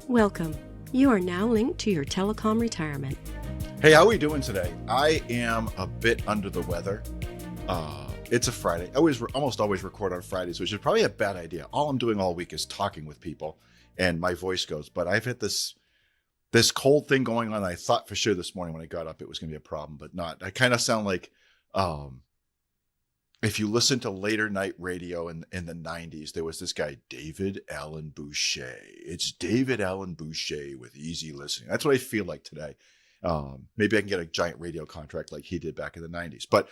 Welcome. You are now linked to Your Telecom Retirement. Hey, how are we doing today? I am a bit under the weather. It's a Friday. I almost always record on Fridays, which is probably a bad idea. All I'm doing all week is talking with people and my voice goes. But I've had this cold thing going on. I thought for sure this morning when I got up it was going to be a problem, but not. I kind of sound like if you listen to later night radio in the 90s, there was this guy, David Allen Boucher. It's David Allen Boucher with easy listening. That's what I feel like today. Maybe I can get a giant radio contract like he did back in the 90s. But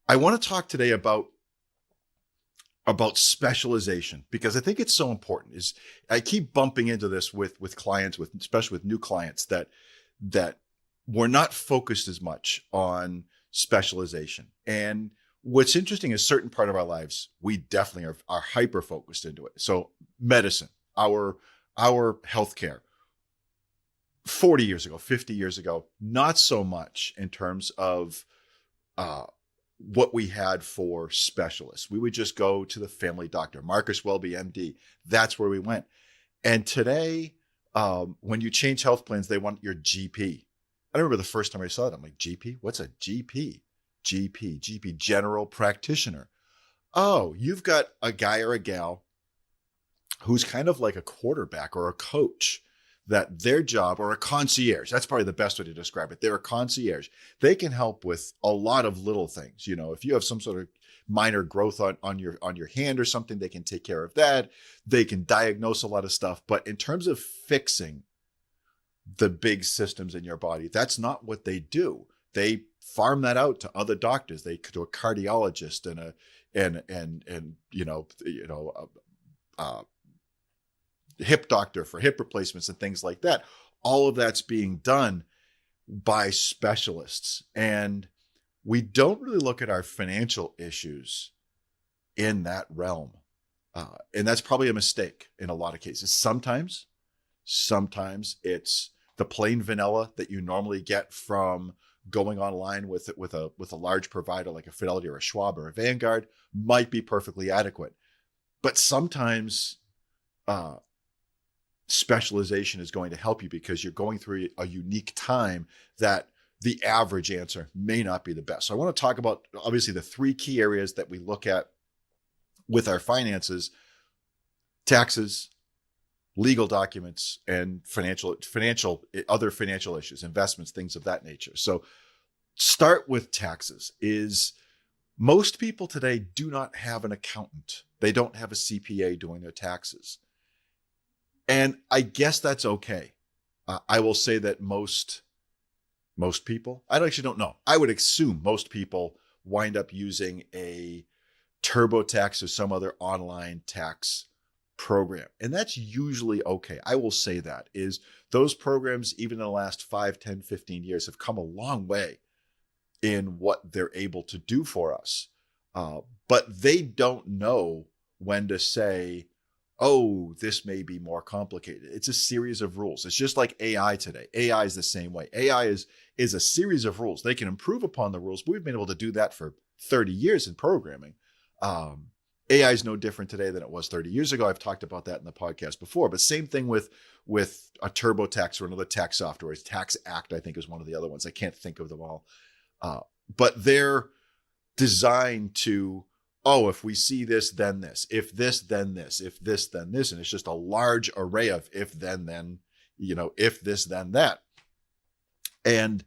I want to talk today about specialization, because I think it's so important. I keep bumping into this with clients, especially with new clients, that we're not focused as much on specialization. And what's interesting is certain part of our lives, we definitely are hyper focused into it. So medicine, our healthcare, 40 years ago, 50 years ago, not so much in terms of what we had for specialists. We would just go to the family doctor, Marcus Welby, MD. That's where we went. And today, when you change health plans, they want your GP. I remember the first time I saw it, I'm like, GP? What's a GP? GP, general practitioner. Oh, you've got a guy or a gal who's kind of like a quarterback or a coach, that their job, or a concierge, that's probably the best way to describe it. They're a concierge. They can help with a lot of little things. You know, if you have some sort of minor growth on your hand or something, they can take care of that. They can diagnose a lot of stuff. But in terms of fixing the big systems in your body, that's not what they do. They farm that out to other doctors. They could do a cardiologist hip doctor for hip replacements and things like that. All of that's being done by specialists. And we don't really look at our financial issues in that realm. And that's probably a mistake in a lot of cases. Sometimes it's the plain vanilla that you normally get from going online with a large provider like a Fidelity or a Schwab or a Vanguard might be perfectly adequate. But sometimes specialization is going to help you because you're going through a unique time that the average answer may not be the best. So I want to talk about, obviously, the three key areas that we look at with our finances: taxes, legal documents, and other financial issues, investments, things of that nature. So start with taxes. Most people today do not have an accountant. They don't have a CPA doing their taxes. And I guess that's okay. I will say that most people, I actually don't know. I would assume most people wind up using a TurboTax or some other online tax program. And that's usually okay. I will say that is those programs, even in the last 5, 10, 15 years, have come a long way in what they're able to do for us. But they don't know when to say, oh, this may be more complicated. It's a series of rules. It's just like AI today. AI is the same way. AI is a series of rules. They can improve upon the rules, but we've been able to do that for 30 years in programming. AI is no different today than it was 30 years ago. I've talked about that in the podcast before, but same thing with a TurboTax or another tax software. Tax Act, I think, is one of the other ones. I can't think of them all. But they're designed to, if we see this, then this. If this, then this. If this, then this. And it's just a large array of if, then, if this, then that. And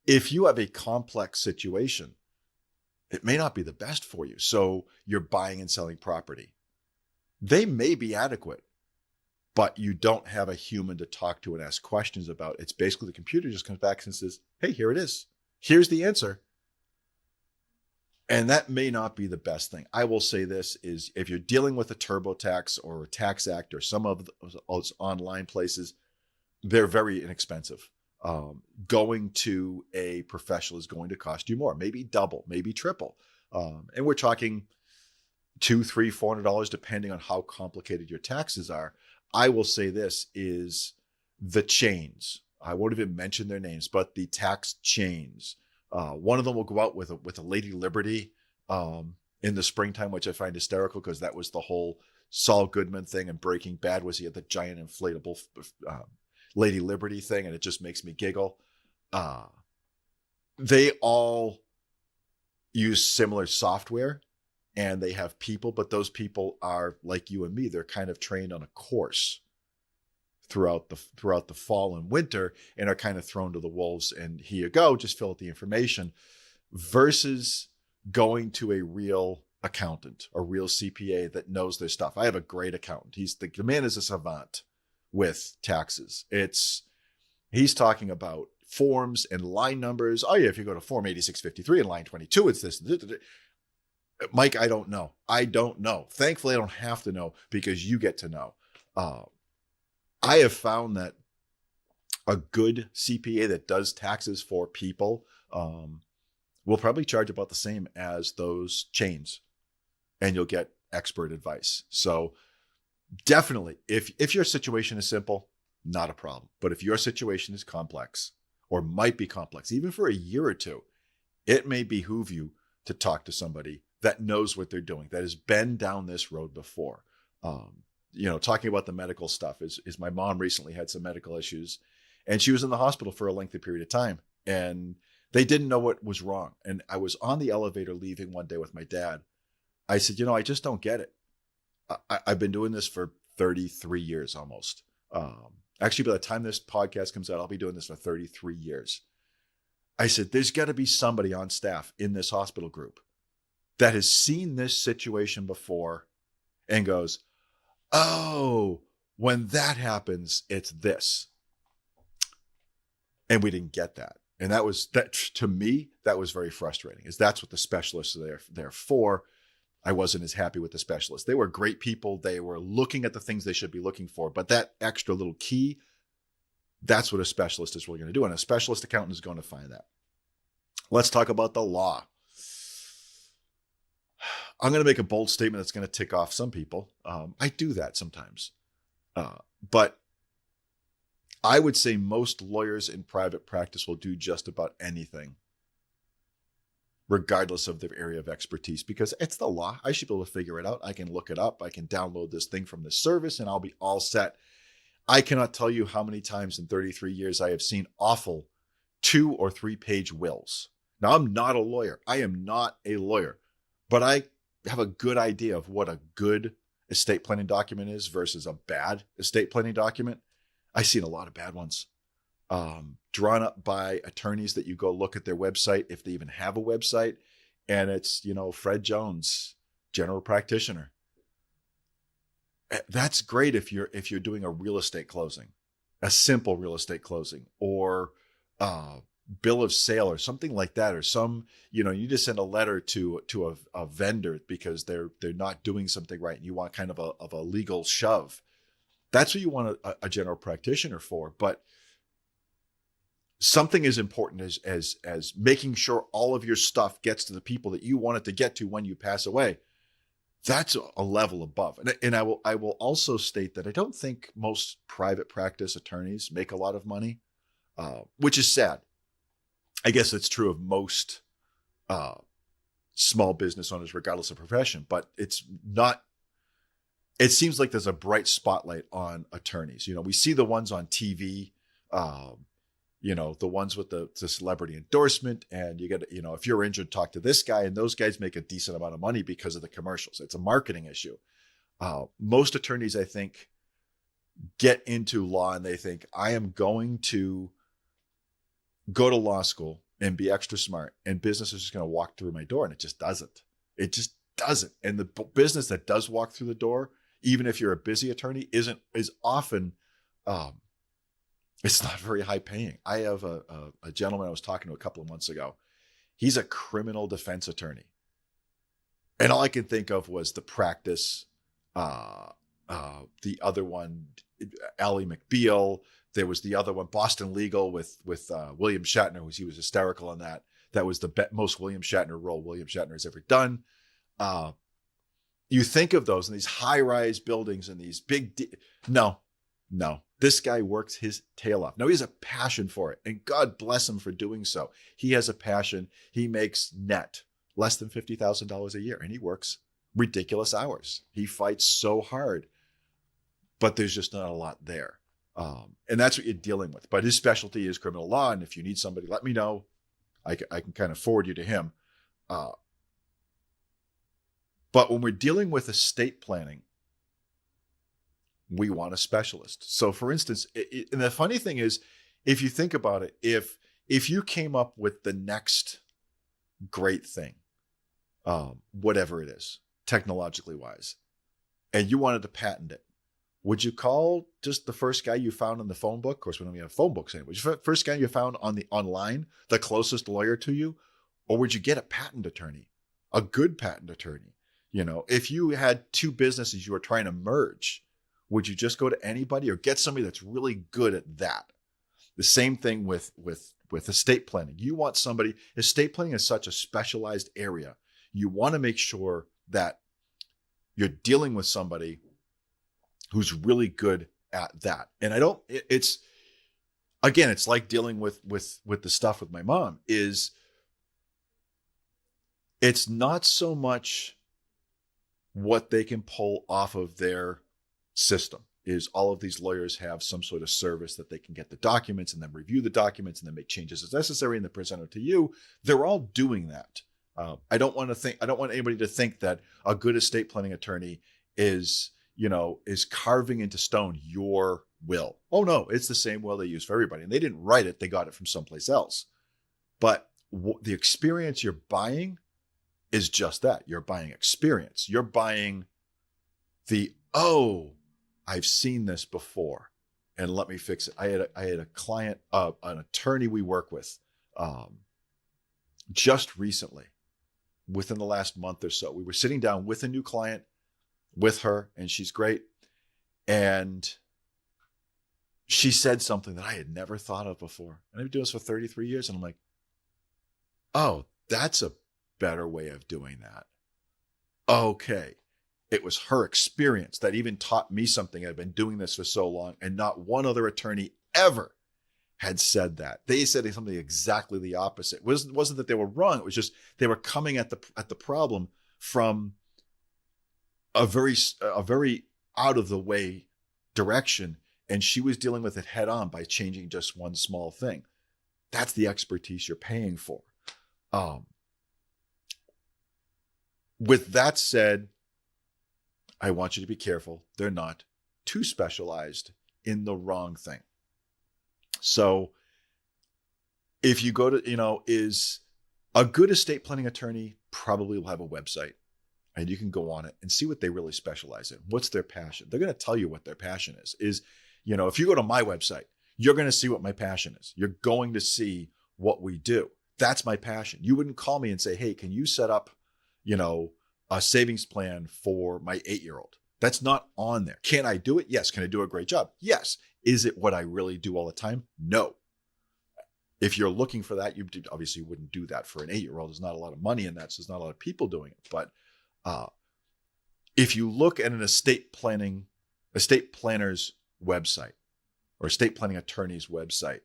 if you have a complex situation, it may not be the best for you. So you're buying and selling property. They may be adequate, but you don't have a human to talk to and ask questions about. It's basically the computer just comes back and says, hey, here it is. Here's the answer. And that may not be the best thing. I will say this is if you're dealing with a TurboTax or a Tax Act or some of those online places, they're very inexpensive. Going to a professional is going to cost you more, maybe double, maybe triple. And we're talking $200, $300, $400, depending on how complicated your taxes are. I will say this is the chains. I won't even mention their names, but the tax chains. One of them will go out with a Lady Liberty in the springtime, which I find hysterical because that was the whole Saul Goodman thing, and Breaking Bad was he had the giant inflatable Lady Liberty thing, and it just makes me giggle. They all use similar software, and they have people, but those people are like you and me. They're kind of trained on a course throughout the fall and winter, and are kind of thrown to the wolves. And here you go, just fill out the information, versus going to a real accountant, a real CPA that knows their stuff. I have a great accountant. The man is a savant with taxes. He's talking about forms and line numbers. Oh yeah, if you go to form 8653 and line 22, it's this. Mike, I don't know. Thankfully, I don't have to know, because you get to know. I have found that a good CPA that does taxes for people will probably charge about the same as those chains, and you'll get expert advice. So definitely, if your situation is simple, not a problem. But if your situation is complex, or might be complex, even for a year or two, it may behoove you to talk to somebody that knows what they're doing, that has been down this road before. Talking about the medical stuff is my mom recently had some medical issues, and she was in the hospital for a lengthy period of time, and they didn't know what was wrong. And I was on the elevator leaving one day with my dad. I said, I just don't get it. I've been doing this for 33 years almost. Actually, by the time this podcast comes out, I'll be doing this for 33 years. I said, there's got to be somebody on staff in this hospital group that has seen this situation before and goes, oh, when that happens, it's this. And we didn't get that. And that to me, that was very frustrating, is that's what the specialists are there for. I wasn't as happy with the specialists. They were great people. They were looking at the things they should be looking for, but that extra little key, that's what a specialist is really going to do. And a specialist accountant is going to find that. Let's talk about the law. I'm going to make a bold statement that's going to tick off some people. I do that sometimes. But I would say most lawyers in private practice will do just about anything, regardless of their area of expertise, because it's the law. I should be able to figure it out. I can look it up. I can download this thing from the service, and I'll be all set. I cannot tell you how many times in 33 years I have seen awful 2 or 3 page wills. Now, I'm not a lawyer. I am not a lawyer, but I have a good idea of what a good estate planning document is versus a bad estate planning document. I've seen a lot of bad ones, drawn up by attorneys that you go look at their website, if they even have a website, and it's, Fred Jones, general practitioner. That's great if you're doing a real estate closing, a simple real estate closing, or bill of sale or something like that, or some, you just send a letter to a vendor because they're not doing something right, and you want kind of a legal shove. That's what you want a general practitioner for. But something as important as making sure all of your stuff gets to the people that you want it to get to when you pass away, that's a level above. And I will also state that I don't think most private practice attorneys make a lot of money, which is sad. I guess it's true of most small business owners, regardless of profession, but it's not. It seems like there's a bright spotlight on attorneys. We see the ones on TV, the ones with the celebrity endorsement, and you get, if you're injured, talk to this guy, and those guys make a decent amount of money because of the commercials. It's a marketing issue. Most attorneys, I think, get into law and they think, I am going to go to law school and be extra smart, and business is just going to walk through my door. And it just doesn't. And the business that does walk through the door, even if you're a busy attorney, is often, it's not very high paying. I have a gentleman I was talking to a couple of months ago. He's a criminal defense attorney. And all I can think of was the practice, the other one, Ally McBeal. There was the other one, Boston Legal, with William Shatner. He was hysterical on that. That was the most William Shatner role William Shatner has ever done. You think of those in these high-rise buildings and these big... No. This guy works his tail off. Now, he has a passion for it, and God bless him for doing so. He has a passion. He makes net less than $50,000 a year, and he works ridiculous hours. He fights so hard, but there's just not a lot there. And that's what you're dealing with. But his specialty is criminal law. And if you need somebody, let me know. I can kind of forward you to him. But when we're dealing with estate planning, we want a specialist. So for instance, and the funny thing is, if you think about it, if you came up with the next great thing, whatever it is, technologically wise, and you wanted to patent it, would you call just the first guy you found in the phone book? Of course, we don't even have phone books anymore. First guy you found on the online, the closest lawyer to you, or would you get a patent attorney, a good patent attorney? You know, if you had two businesses you were trying to merge, would you just go to anybody or get somebody that's really good at that? The same thing with estate planning. You want somebody, estate planning is such a specialized area. You want to make sure that you're dealing with somebody who's really good at that. And it's like dealing with the stuff with my mom is it's not so much what they can pull off of their system. Is all of these lawyers have some sort of service that they can get the documents and then review the documents and then make changes as necessary and then present it to you. They're all doing that. I don't want anybody to think that a good estate planning attorney is carving into stone your will. Oh no, it's the same will they use for everybody. And they didn't write it. They got it from someplace else. But the experience you're buying is just that. You're buying experience. You're buying I've seen this before and let me fix it. I had a client, an attorney we work with just recently, within the last month or so. We were sitting down with a new client with her, and she's great. And she said something that I had never thought of before. And I've been doing this for 33 years. And I'm like, oh, that's a better way of doing that. Okay. It was her experience that even taught me something. I've been doing this for so long, and not one other attorney ever had said that. They said something exactly the opposite. It wasn't that they were wrong. It was just they were coming at the problem from a very out of the way direction, and she was dealing with it head on by changing just one small thing. That's the expertise you're paying for. With that said, I want you to be careful. They're not too specialized in the wrong thing. So if you go to, is a good estate planning attorney probably will have a website, and you can go on it and see what they really specialize in. What's their passion? They're going to tell you what their passion is, if you go to my website, you're going to see what my passion is. You're going to see what we do. That's my passion. You wouldn't call me and say, hey, can you set up, a savings plan for my 8-year-old? That's not on there. Can I do it? Yes. Can I do a great job? Yes. Is it what I really do all the time? No. If you're looking for that, you obviously wouldn't do that for an 8-year-old. There's not a lot of money in that, so there's not a lot of people doing it. But if you look at an estate planner's website or estate planning attorney's website,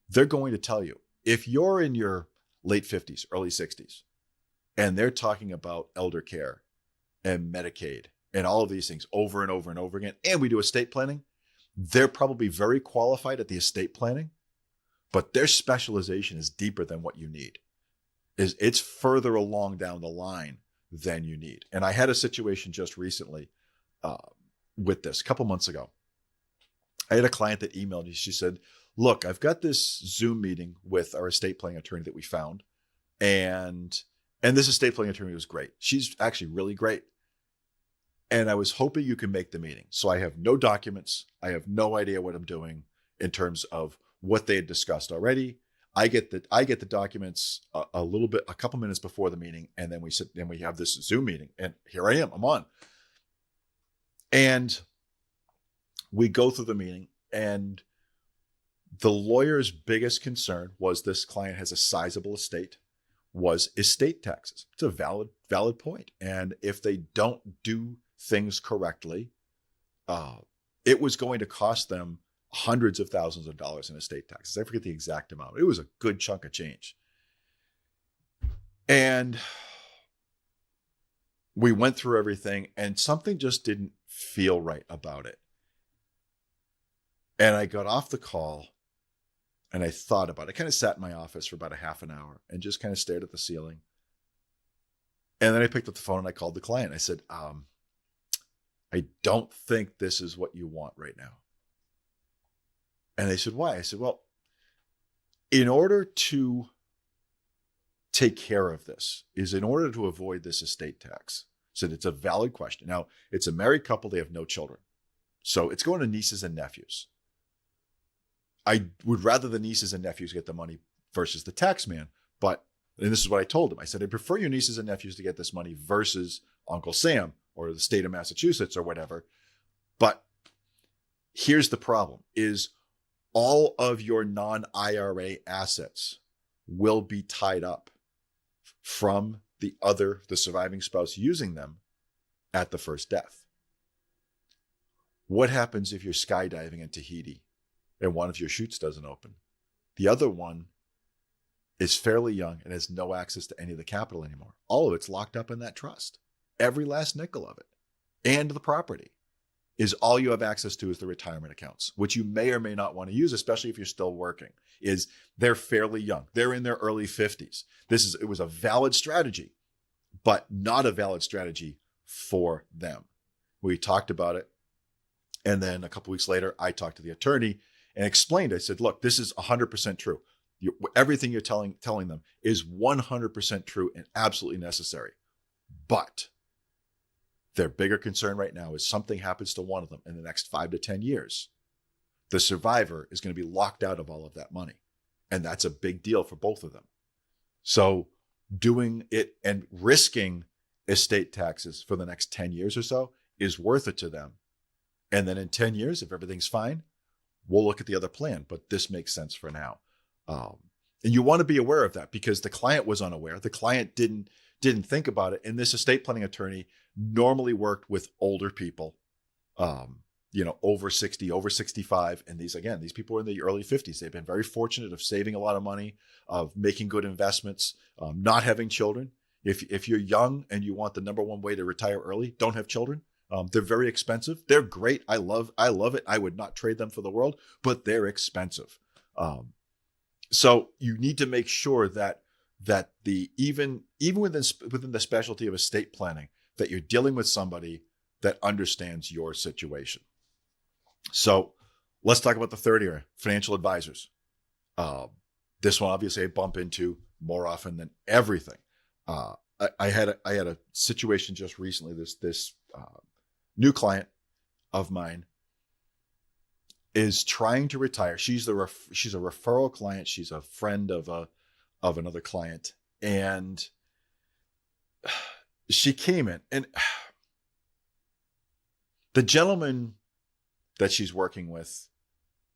they're going to tell you, if you're in your late 50s, early 60s, and they're talking about elder care and Medicaid and all of these things over and over and over again, and we do estate planning, they're probably very qualified at the estate planning, but their specialization is deeper than what you need. It's further along down the line than you need. And I had a situation just recently with this a couple months ago. I had a client that emailed me. She said, look, I've got this Zoom meeting with our estate planning attorney that we found, and this estate planning attorney was great. She's actually really great. And I was hoping you can make the meeting. So I have no documents. I have no idea what I'm doing in terms of what they had discussed already. I get the documents a couple minutes before the meeting, and then we have this Zoom meeting, and here I am, I'm on. And we go through the meeting, and the lawyer's biggest concern was this client has a sizable estate, was estate taxes. It's a valid point. And if they don't do things correctly, it was going to cost them hundreds of thousands of dollars in estate taxes. I forget the exact amount. It was a good chunk of change. And we went through everything, and something just didn't feel right about it. And I got off the call and I thought about it. I kind of sat in my office for about a half an hour and just kind of stared at the ceiling. And then I picked up the phone and I called the client. I said, I don't think this is what you want right now. And they said, why? I said, well, in order to take care of this, is in order to avoid this estate tax. So it's a valid question. Now, it's a married couple. They have no children. So it's going to nieces and nephews. I would rather the nieces and nephews get the money versus the tax man. And this is what I told him. I said, I prefer your nieces and nephews to get this money versus Uncle Sam or the state of Massachusetts or whatever. But here's the problem is all of your non-IRA assets will be tied up from the surviving spouse using them at the first death. What happens if you're skydiving in Tahiti and one of your chutes doesn't open? The other one is fairly young and has no access to any of the capital anymore. All of it's locked up in that trust. Every last nickel of it. And the property is all you have access to is the retirement accounts, which you may or may not want to use, especially if you're still working, is they're fairly young. They're in their early 50s. It was a valid strategy, but not a valid strategy for them. We talked about it. And then a couple weeks later, I talked to the attorney and explained, I said, look, this is 100% true. Everything you're telling them is 100% true and absolutely necessary. But their bigger concern right now is something happens to one of them in the next 5 to 10 years. The survivor is going to be locked out of all of that money. And that's a big deal for both of them. So doing it and risking estate taxes for the next 10 years or so is worth it to them. And then in 10 years, if everything's fine, we'll look at the other plan. But this makes sense for now. And you want to be aware of that because the client was unaware. The client didn't think about it. And this estate planning attorney normally worked with older people, over 60, over 65. And these people are in the early 50s. They've been very fortunate of saving a lot of money, of making good investments, not having children. If you're young and you want the number one way to retire early, don't have children. They're very expensive. They're great. I love it. I would not trade them for the world, but they're expensive. So you need to make sure that even within the specialty of estate planning, that you're dealing with somebody that understands your situation. So let's talk about the third area, financial advisors. This one obviously I bump into more often than everything. I had a situation just recently. This new client of mine is trying to retire. She's a referral client. She's a friend of another client, and she came in, and the gentleman that she's working with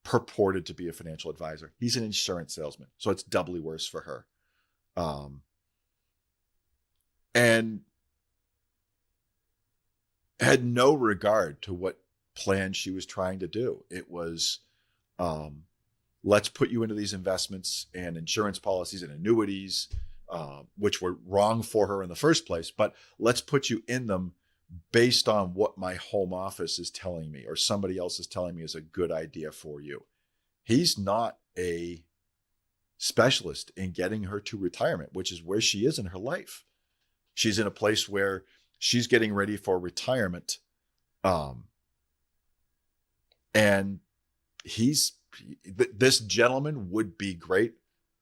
purported to be a financial advisor. He's an insurance salesman, so it's doubly worse for her. And had no regard to what plan she was trying to do. It was, let's put you into these investments and insurance policies and annuities, which were wrong for her in the first place, but let's put you in them based on what my home office is telling me or somebody else is telling me is a good idea for you. He's not a specialist in getting her to retirement, which is where she is in her life. She's in a place where she's getting ready for retirement. And this gentleman would be great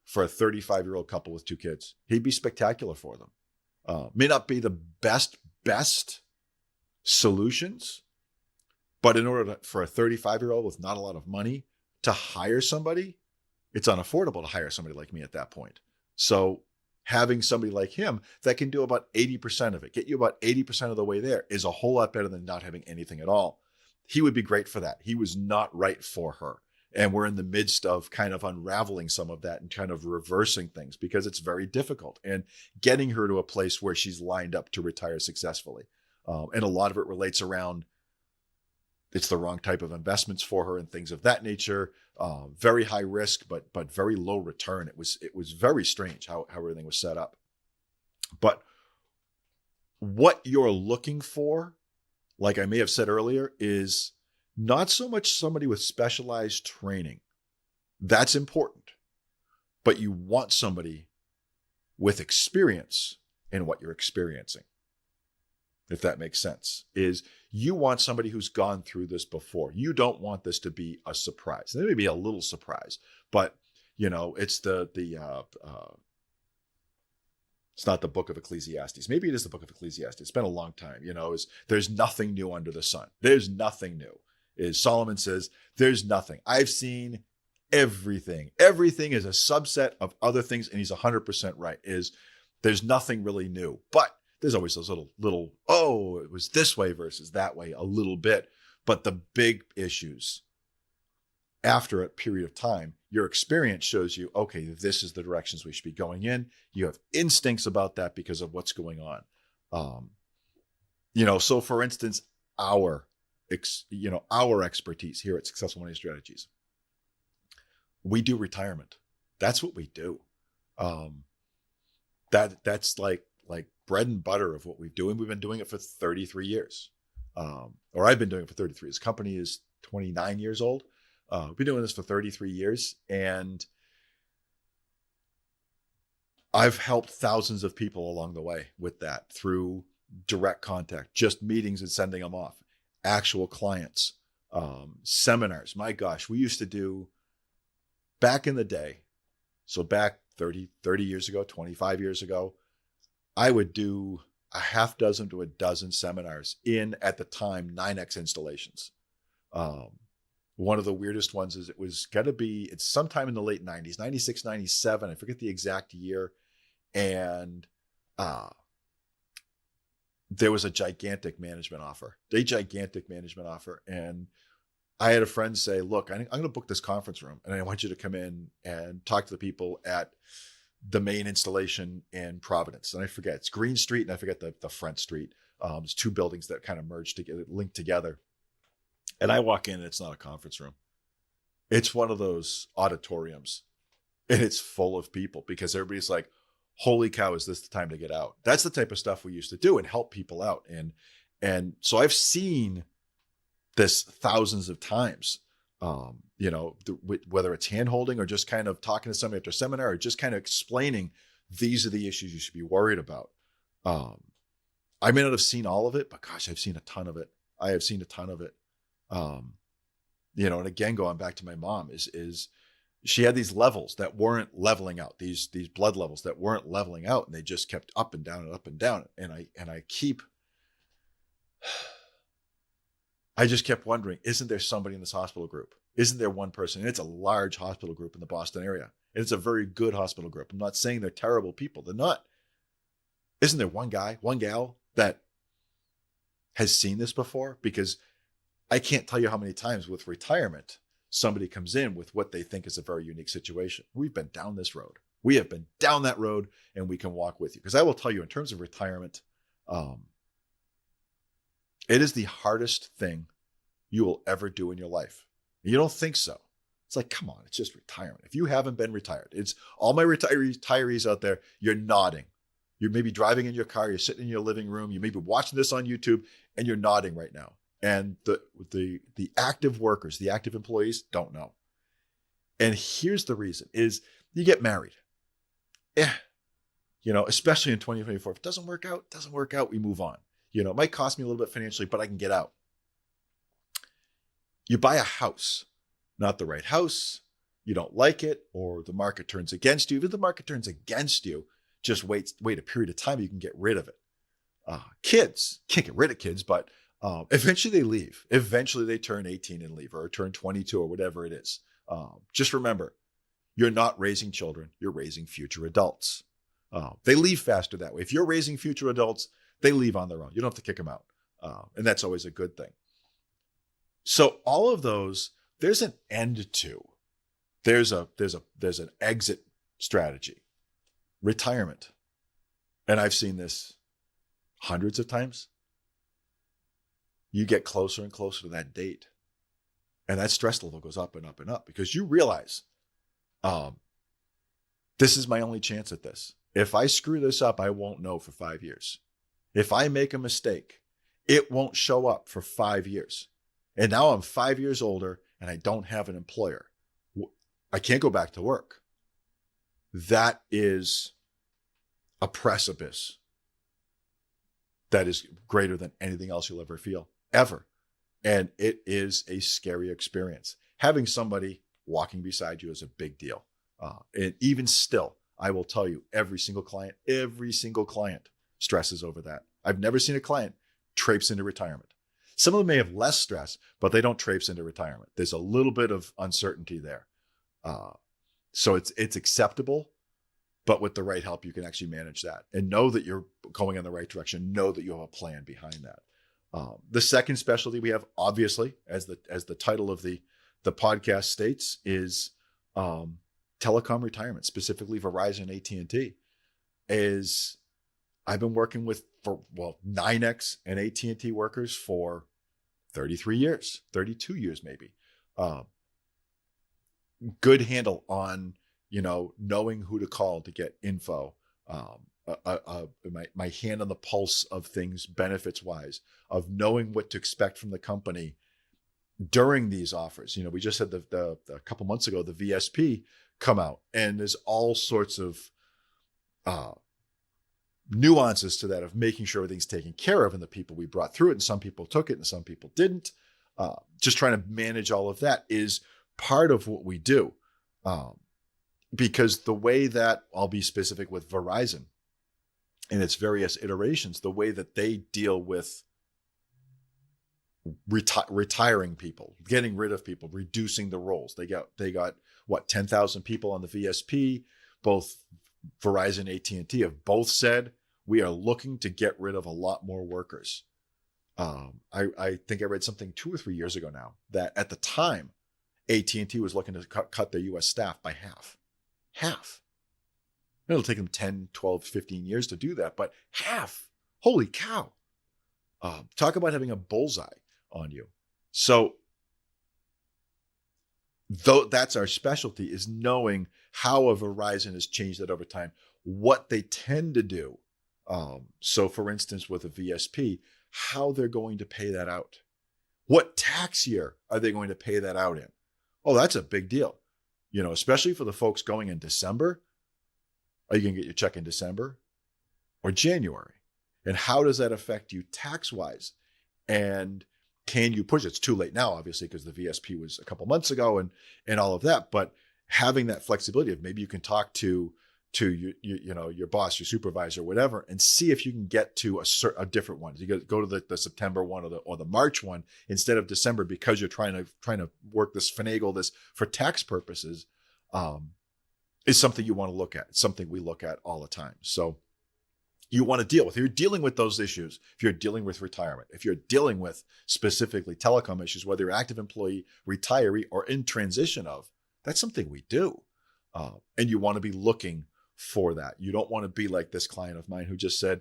for a 35-year-old couple with 2 kids. He'd be spectacular for them. May not be the best solutions, but in order for a 35-year-old with not a lot of money to hire somebody, it's unaffordable to hire somebody like me at that point. So having somebody like him that can do about 80% of it, get you about 80% of the way there, is a whole lot better than not having anything at all. He would be great for that. He was not right for her. And we're in the midst of kind of unraveling some of that and kind of reversing things because it's very difficult and getting her to a place where she's lined up to retire successfully. And a lot of it relates around it's the wrong type of investments for her and things of that nature. Very high risk, but very low return. It was very strange how everything was set up. But what you're looking for, like I may have said earlier, is Not so much somebody with specialized training. That's important. But you want somebody with experience in what you're experiencing. If that makes sense, is you want somebody who's gone through this before. You don't want this to be a surprise. There may be a little surprise, but it's it's not the book of Ecclesiastes. Maybe it is the book of Ecclesiastes. It's been a long time. There's nothing new under the sun. There's nothing new. Is Solomon says, there's nothing. I've seen everything. Everything is a subset of other things, and he's 100% right. There's nothing really new, but there's always those little, oh, it was this way versus that way a little bit. But the big issues, after a period of time, your experience shows you, okay, this is the directions we should be going in. You have instincts about that because of what's going on. So for instance, our expertise here at Successful Money Strategies, we do retirement. That's what we do. That's like bread and butter of what we've doing. We've been doing it for 33 years. Or I've been doing it for 33 years. This company is 29 years old. We've been doing this for 33 years, and I've helped thousands of people along the way with that through direct contact, just meetings and sending them off, actual clients, seminars. My gosh, we used to do back in the day. So back 30 years ago, 25 years ago, I would do a half dozen to a dozen seminars in, at the time, 9X installations. One of the weirdest ones is it's sometime in the late 90s, 96, 97. I forget the exact year. And there was a gigantic management offer. And I had a friend say, look, I'm going to book this conference room, and I want you to come in and talk to the people at the main installation in Providence. And I forget, it's Green Street, and I forget the front street. There's two buildings that kind of merged together, linked together. And I walk in, and it's not a conference room. It's one of those auditoriums, and it's full of people because everybody's like, holy cow, is this the time to get out? That's the type of stuff we used to do and help people out. And so I've seen this thousands of times, whether it's hand holding or just kind of talking to somebody after a seminar or just kind of explaining, these are the issues you should be worried about. I may not have seen all of it, but gosh, I've seen a ton of it. And again, going back to my mom is she had these levels that weren't leveling out, these blood levels that weren't leveling out, and they just kept up and down and up and down. And I just kept wondering, isn't there somebody in this hospital group? Isn't there one person? And it's a large hospital group in the Boston area. And it's a very good hospital group. I'm not saying they're terrible people. They're not. Isn't there one guy, one gal that has seen this before? Because I can't tell you how many times with retirement, somebody comes in with what they think is a very unique situation. We've been down this road. We have been down that road, and we can walk with you. Because I will tell you, in terms of retirement, it is the hardest thing you will ever do in your life. You don't think so. It's like, come on, it's just retirement. If you haven't been retired, it's all my retirees out there, you're nodding. You're maybe driving in your car, you're sitting in your living room, you may be watching this on YouTube, and you're nodding right now. And the active workers, the active employees don't know. And here's the reason is you get married. Especially in 2024, if it doesn't work out, we move on. It might cost me a little bit financially, but I can get out. You buy a house, not the right house, you don't like it, or the market turns against you. Even if the market turns against you, just wait a period of time, you can get rid of it. Kids, can't get rid of kids, but eventually they leave. Eventually they turn 18 and leave, or turn 22 or whatever it is. Just remember, you're not raising children, you're raising future adults. They leave faster that way. If you're raising future adults, they leave on their own. You don't have to kick them out. And that's always a good thing. So all of those, there's an end to. There's an exit strategy. Retirement. And I've seen this hundreds of times. You get closer and closer to that date. And that stress level goes up and up and up because you realize, this is my only chance at this. If I screw this up, I won't know for 5 years. If I make a mistake, it won't show up for 5 years. And now I'm 5 years older and I don't have an employer. I can't go back to work. That is a precipice that is greater than anything else you'll ever feel, ever. And it is a scary experience. Having somebody walking beside you is a big deal. And even still, I will tell you, every single client stresses over that. I've never seen a client traipse into retirement. Some of them may have less stress, but they don't traipse into retirement. There's a little bit of uncertainty there. So it's acceptable, but with the right help, you can actually manage that and know that you're going in the right direction. Know that you have a plan behind that. The second specialty we have, obviously, as the title of the podcast states, is telecom retirement, specifically Verizon, AT&T. Is I've been working with 9X and AT&T workers for 33 years, 32 years maybe. Good handle on, knowing who to call to get info. My hand on the pulse of things, benefits wise, of knowing what to expect from the company during these offers. We just had the a couple months ago, the VSP come out, and there's all sorts of nuances to that, of making sure everything's taken care of and the people we brought through it, and some people took it and some people didn't. Just trying to manage all of that is part of what we do. Because the way that, I'll be specific with Verizon in its various iterations, the way that they deal with retiring people, getting rid of people, reducing the roles. They got 10,000 people on the VSP. Both Verizon and AT&T have both said, we are looking to get rid of a lot more workers. I think I read something 2 or 3 years ago now that at the time, AT&T was looking to cut their U.S. staff by half. It'll take them 10, 12, 15 years to do that, but half. Holy cow. Talk about having a bullseye on you. So though that's our specialty, is knowing how a Verizon has changed that over time, what they tend to do. So for instance, with a VSP, how they're going to pay that out. What tax year are they going to pay that out in? Oh, that's a big deal. Especially for the folks going in December. Are you going to get your check in December or January? And how does that affect you tax-wise? And can you push it? It's too late now, obviously, because the VSP was a couple months ago and all of that. But having that flexibility of maybe you can talk to your boss, your supervisor, whatever, and see if you can get to a different one. You go to the September one or the March one instead of December, because you're trying to work this, finagle this for tax purposes. Is something you want to look at. It's something we look at all the time. So you want to deal with. If you're dealing with those issues, if you're dealing with retirement, if you're dealing with specifically telecom issues, whether you're active employee, retiree, or in transition of, that's something we do. And you want to be looking for that. You don't want to be like this client of mine who just said,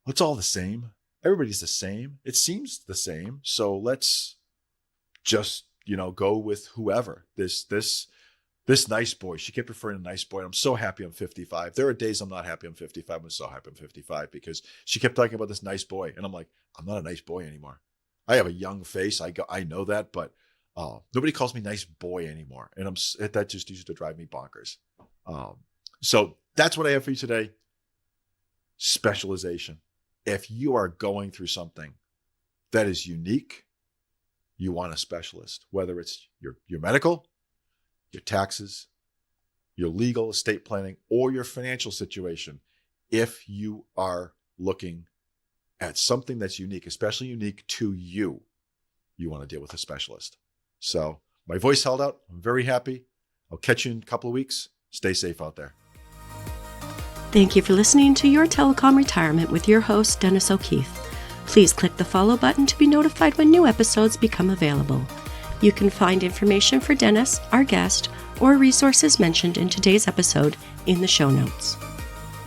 well, it's all the same. Everybody's the same. It seems the same. So let's just, go with whoever. This nice boy. She kept referring to nice boy. I'm so happy I'm 55. There are days I'm not happy I'm 55. I'm so happy I'm 55 because she kept talking about this nice boy. And I'm like, I'm not a nice boy anymore. I have a young face. I know that, but nobody calls me nice boy anymore. And that just used to drive me bonkers. So that's what I have for you today. Specialization. If you are going through something that is unique, you want a specialist, whether it's your medical, your taxes, your legal, estate planning, or your financial situation. If you are looking at something that's unique, especially unique to you, you want to deal with a specialist. So my voice held out. I'm very happy. I'll catch you in a couple of weeks. Stay safe out there. Thank you for listening to Your Telecom Retirement with your host, Dennis O'Keefe. Please click the follow button to be notified when new episodes become available. You can find information for Dennis, our guest, or resources mentioned in today's episode in the show notes.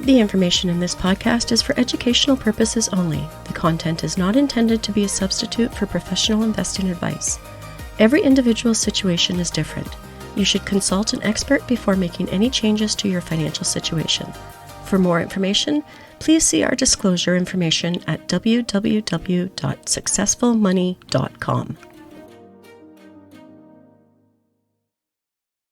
The information in this podcast is for educational purposes only. The content is not intended to be a substitute for professional investing advice. Every individual situation is different. You should consult an expert before making any changes to your financial situation. For more information, please see our disclosure information at www.successfulmoney.com.